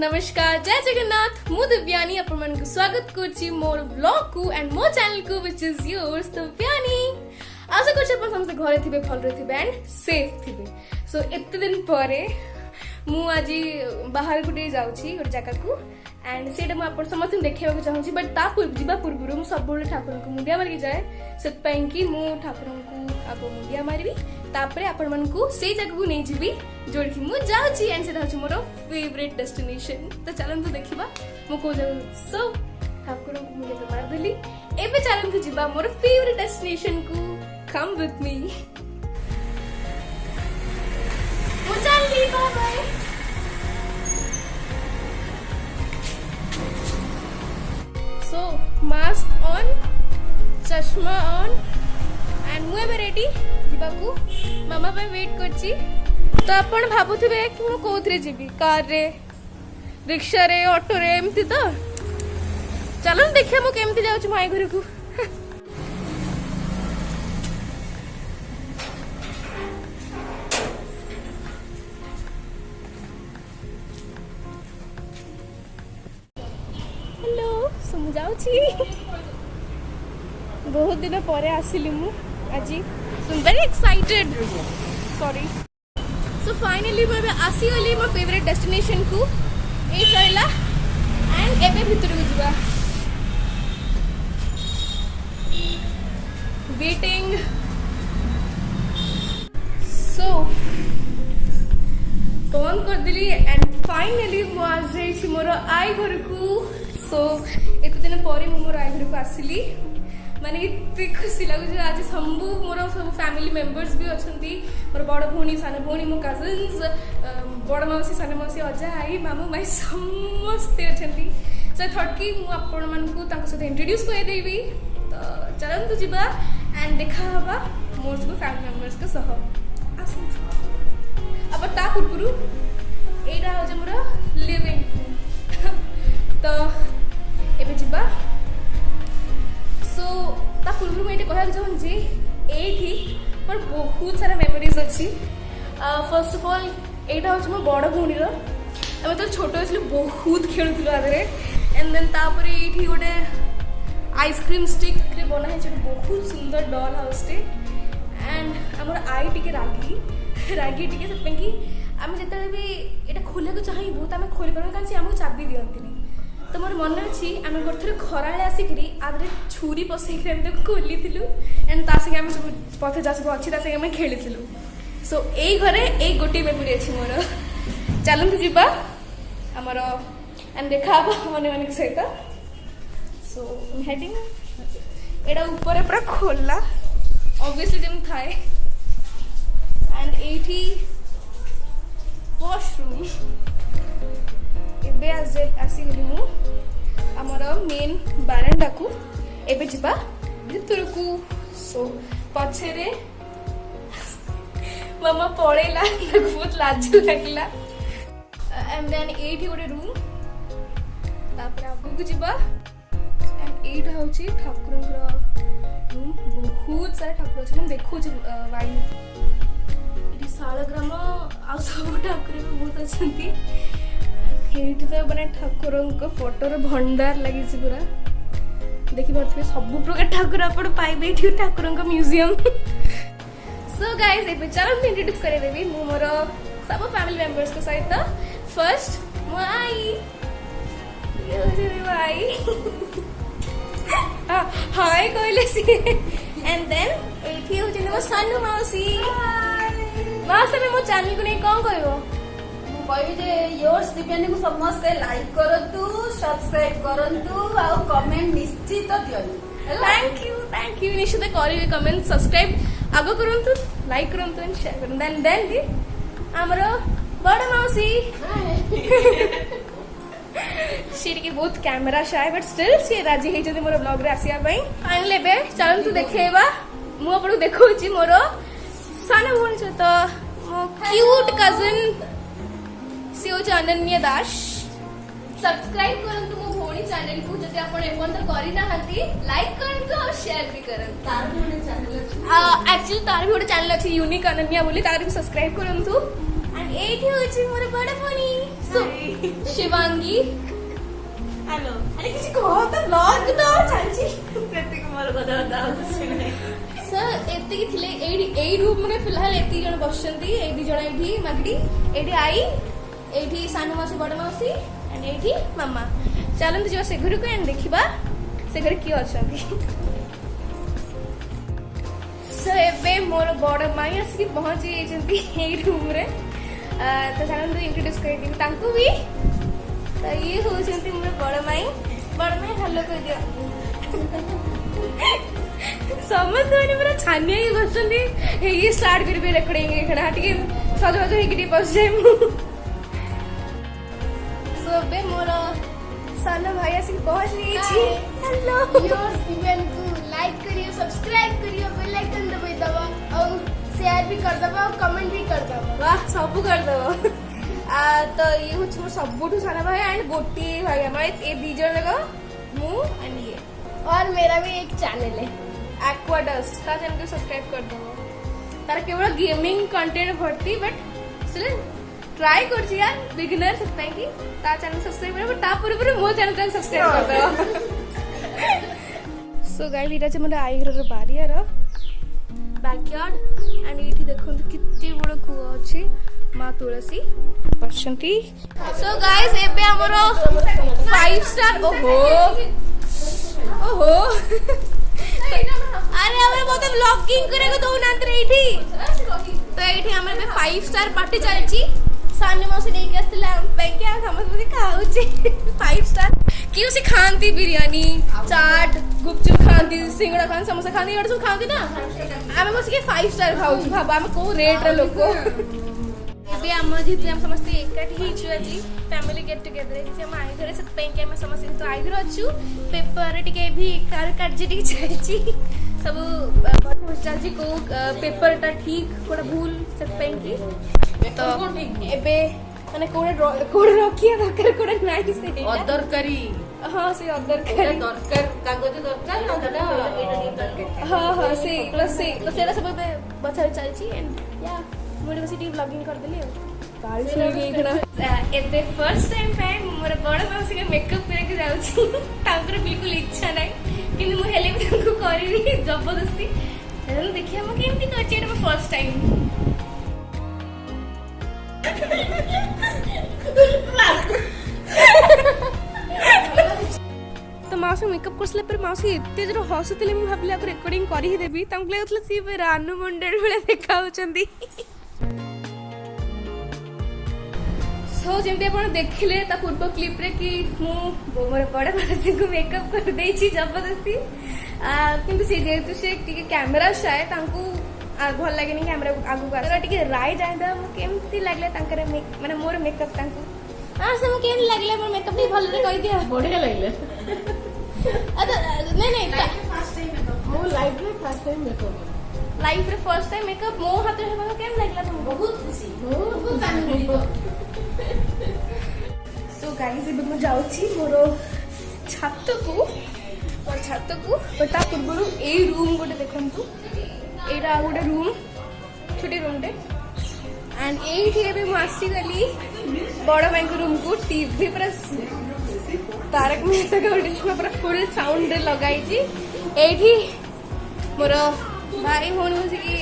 नमस्कार जय जगन्नाथ मु दिव्यानी अपन मन को स्वागत करछि मोर ब्लॉग को एंड मोर चैनल को व्हिच इज योर्स दिव्यानी। आशा करछि अपन समस्त घरे थिबे भल रे थिबे एंड सेफ थिबे। सो एते दिन परे मु आज बाहर गुटे जाउछि गोटे जगह को एंड सेटा मु अपन समस्त देखैबा को चाहूछि बट ता जीवा पूर्व मु सब बेले ठाकुर को मुंडिया मारि जाए सेत पई कि मु ठाकुर को आगो मुंडिया मारिबी तापरे आपण मन को से जगह को नै जिबी जोड़की मु जाउछि एंड सेटा होछि मोर फेवरेट डेस्टिनेशन। तो चलंतु देखिबा मु को जाउ सो ठाकुर को मुंडिया तो मार देली एबे चलंतु जिबा मोर फेवरेट डेस्टिनेशन को कम विथ मी मु चलली bye bye. So mask on चश्मा ऑन एंड मु एबे रेडी जीवाकू मामा पे वेट करची। तो आपण भाबुथिबे कि मु कोथरे जीबी कार रे रिक्शा रे ऑटो रे एमती तो चलन देखिया मु केमती जाउची माई घर को। हेलो सुन जाउची बहुत दिन परे आसिली मु आज very excited sorry. So finally मैं आसी गली मो फेवरेट डेस्टिनेशन को ए रहला एंड एबे भीतर को जीवा वेटिंग। सो फोन कर दिली एंड फाइनली मो आज जाई मोर आई घर को। सो एते दिन परे मो मोर आई घर को आसिली माने इतनी खुशी लगुच आज सबू मोर सब फैमिली मेंबर्स भी अच्छी मोर बड़ भौणी सान भौणी मो कजिन्स बड़ मौसी सान मौसी अजा आई मामू माई समस्ते अच्छा। सो थर्ड की मुझे इंट्रोड्यूस करदेवी तो चलतु जीवा एंड देखा हवा मोर सब फैमिली मेंबर्स के सह अब ता पूर्व यहाँ हूँ मोर लिविंग तो एबे जीवा। सो ता पूर्व मुझे कहना चाहूँगी ये मोर बहुत सारा मेमोरीज अच्छी। फर्स्ट ऑफ ऑल यहाँ हूँ मो बड़ भौणीर आम तो छोट अच्छे बहुत खेलुलु आधे एंड देन तापर ये गोटे आइसक्रीम स्टिक रे बना है बहुत सुंदर डॉल हाउस टे एंड आमर आई टिके रागी टिके से कि आम जिते भी ये खोलिया को चाहिए तो आम खोली पार कहीं आमको चाबी दिखती तो मोर मन अच्छी आम गोटे खरा आसिक आदि छुरी पसैक खोली एंड ताकि आम सब पथ जा सब अच्छी आम खेली। सो यही घरे एक गोटे मेमोरी अच्छी मोर चलते जीवा आमर एंड देखा मन मन सहित। सो हेडिंग एटा ऊपर पूरा खोला ऑब्वियसली जम थाए एंड एठी वॉशरूम एबे आसीगली मु आमर मेन बारांडा को एबे जीवा भितर को। सो पछरे मामा पड़ेला बहुत लाज लगला एंड देन एठी गोटे रूम तापर आगु को जीवा एंड एटा होची ठाकुर रूम बहुत सारा ठाकुर अछि हम देखो वाइन एठी सालग्राम आ सब ठाकुर बहुत अछंती ये तो मैंने ठाकुर फोटोर भंडार लगी पूरा देखी पारे सब प्रकार ठाकुर आप पाइबे ठाकुर म्यूजियम। सो गाइस ए चलो इंट्रोड्यूस करदेवी मु मोर सब फैमिली मेंबर्स को सहित। फर्स्ट मो आई हाय कहले सी एंड देन एठी होची मो सानू मौसी मौसी मो चैनल को नहीं कौन कहबो कहबी योर्स दिव्यानी को समस्ते लाइक करतु सब्सक्राइब करतु आ कमेंट निश्चित दियंतु। थैंक यू निश्चित करिवे कमेंट सब्सक्राइब आगो करंतु लाइक करंतु एंड शेयर करंतु देन दी हमरो बड़ मौसी सी टिके बहुत camera shy but still see राजी हे जदी मोर ब्लॉग रे आसिया पई फाइनली बे चलंतु देखेबा मु आपन देखौची मोर साना भौणी तो मो क्यूट कजिन सी होची अनन्या दास सब्सक्राइब करंतु मो भौणी चैनल को जदि आपण एपन तो करि ना हंती लाइक करंतु और शेयर भी करंतु। तार भी गोटे चैनल अछि एक्चुअली तार भी गोटे चैनल अछि यूनिक अनन्या बोली तार भी सब्सक्राइब करंतु। एंड एठी होछि मोर बड़ भनी शिवांगी। हेलो अरे किसी को तो ब्लॉग तो चलछि प्रत्येक मोर कथा दाउ छै सर एति की थिले एई रूम में फिलहाल एति जण बसचंती ए दि जण एठी मागडी एठी आई एठी सानु मासी बड़ मासी एंड एठी मामा चलन जो से घर को एंड देखिबा से घर की अछंती। सो एबे मोर बड़ माई आसी पहुंची जेंती एई रूम रे तो चलन इंट्रोड्यूस कर दी तांको भी तो ये हो जेंती मोर बड़ माई हेलो कर दियो समस्त मैंने पूरा छानिया ही बसचंती ये स्टार्ट करबे रेकॉर्डिंग एखना टिके सजो हेकि बस जाय मु सो बे मोर सानो भाई आसी पहुंच गई छी। हेलो योर इवेंट को लाइक करियो सब्सक्राइब करियो बेल आइकन दबाई दबा और शेयर भी कर दबा और कमेंट भी कर दबा। वाह सब कर दबो तो ये कुछ मोर सबुठु सानो भाई एंड गोटी भाई हमर ए दी जण लगा मु एंड ये और मेरा भी एक चैनल है एक्वा डस्ट ता चैनल को सब्सक्राइब कर दो तार केवल गेमिंग कंटेंट भर्ती बट स्टिल ट्राई करछि यार बिगिनर सकता है कि ता चैनल सब्सक्राइब कर ता पूरे मो चैनल सब्सक्राइब कर दो। सो गाइस इटा जे मोर आई घर बारियार बैकयार्ड एंड एठी देखो कितने बड़ कुआ अछि मां तुलसी बसंती। सो गाइस एबे हमरो 5 स्टार ओहो अरे हमरे बहुत व्लॉगिंग करे को दो ना एठी तो एठी हमरे पे 5 स्टार पार्टी चलची सामने मौसी नहीं के आस्तला पे क्या समझ खाउची 5 स्टार कि उसे खांती बिरयानी चाट गुपचुप खांती सिंगड़ा खान समोसा खांती और सब खांती ना आमे मौसी के 5 स्टार खाउची भाबा हम को रेट रे लोको एबे हम जेते हम समस्त एकाठी हिचु अजी फैमिली गेट टुगेदर जे हम आई घरे सब पे के हम समस्त तो आई घर अछु पेपर टिके भी कार काट टिके चाहची सब चाची को पेपर टा ठीक कोड़ा भूल सब पे की तो एबे माने कोड़े रखिया दरकार कोड़े नाही से अदर करी हां से अदर करी दरकार कागज दरकार ना दादा एटा दरकार हां से प्लस से तो सेरा सब पे बचा चलची एंड या मोरे बसी टी ब्लॉगिंग कर देली गाड़ी से गई खना एबे फर्स्ट टाइम पे मोर बड़ मासी के मेकअप करे के जाउची तांकर बिल्कुल इच्छा नै किंतु मु हेले भी तांको करिनी जबरदस्ती चलो देखिए हम केमती करची एटा फर्स्ट टाइम तो माउसी मेकअप करसले पर माउसी एते जरो हसुतले मु भाबले अगर रिकॉर्डिंग करि ही देबी तांको लागतले सी पे रानू मंडल बेले देखाउचंदी। सो जेमते आपण देखिले ता पूर्व क्लिप रे कि मु मोर बड़ मासी को मेकअप कर देछि जबरदस्ती किंतु से जेतु से टिके कैमरा शाय तांको भल लागेनी कैमरा आगु का टिके राय जाय दा केमती लागले तांकर माने मोर मेकअप तांको से केन लागले मोर मेकअप भी भल रे कहि दिया बढ़िया लागले नहीं फर्स्ट टाइम मेकअप मो लाइफ रे फर्स्ट टाइम मेकअप लाइफ रे फर्स्ट टाइम मेकअप मो हाथ रे हेबा केन लागला तुमको बहुत खुशी बहुत आनंदित। सो गाइस अब मैं जाउची मोरो छात को बटा पूर्व ए रूम गोटे देखंतु एटा गोटे रूम छोटे रूम टे एंड एठी एबे मु आसी गली बड़ भाई को रूम को टीवी पर तारक मेहता का उल्टा पूरा फुल साउंड लगाई छी एठी मोर भाई भौणी बसिकी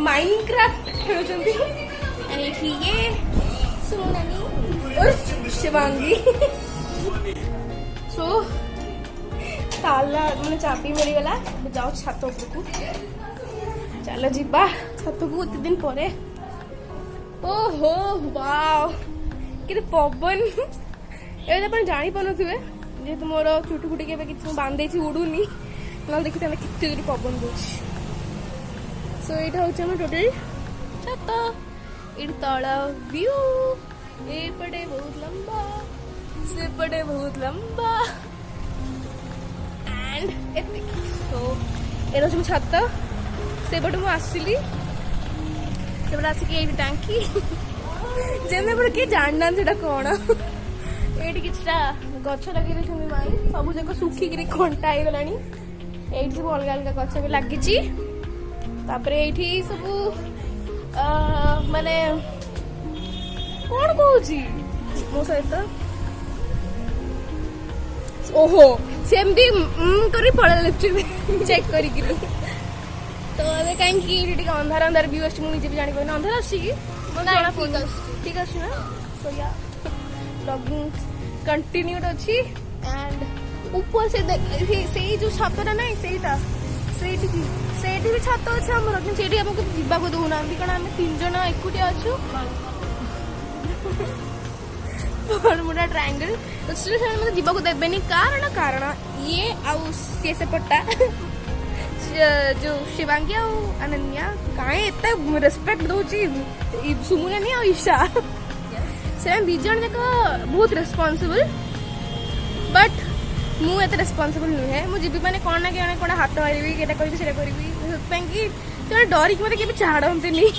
माइनक्राफ्ट खेलुचंती एंड एठी ये सोनानी और शिवांगी सो ताला मैंने चाबी मिल गला जाओ छात उपरकू चलो जीवा छात को एते दिन परे ओहो वाओ कि पवन ए अपन जानी पानुथिबे जेहेतु मोर चुटी फुटी के किसी बांधे उड़ूनी ना देखी कितने जोर पवन दूसरी सो यहाँ हूँ टोटल छत ये तल व्यू एपटे बहुत लंबा सेपटे बहुत लंबा एंड एतिक सो ये हूँ छत सेपटे मुझे आसली सेपटे आसिक ये टांकी जमी किए जानना कौन ये कि गछ लगे माई सब जाक सुखिक कंटा हो गला सब अलग अलग गछ भी लगी ये सब माने कौन कहूँ मो सहित ओहो सेमती करी पड़े चेक करी तो अबे कहीं अंधार अंधार व्यू अच्छी मुझे भी जानी अंधार आना ठीक अच्छे ना सो या ब्लॉगिंग कंटिन्यूड अच्छी एंड ऊपर से जो छतटा ना से भी छत अच्छे आमर कि आमको जावाक दौना कारण आम 3 जन एकुटिया अच्छु बड़मुड़ा ट्रायंगल तो मतलब जावाक देवेनि कारण ये आउ सी सेपटा जो शिवांगी आउ अनन्या कहीं एत रेस्पेक्ट दौची सुमुना आ ईशा से 2 जन जाक बहुत रेस्पॉन्सिबल बट मुझे रेस्पॉन्सिबल नुहे मुझे मैंने कौन ना कौन हाथ मारि करी करी डरिक मत छाड़ती नहीं।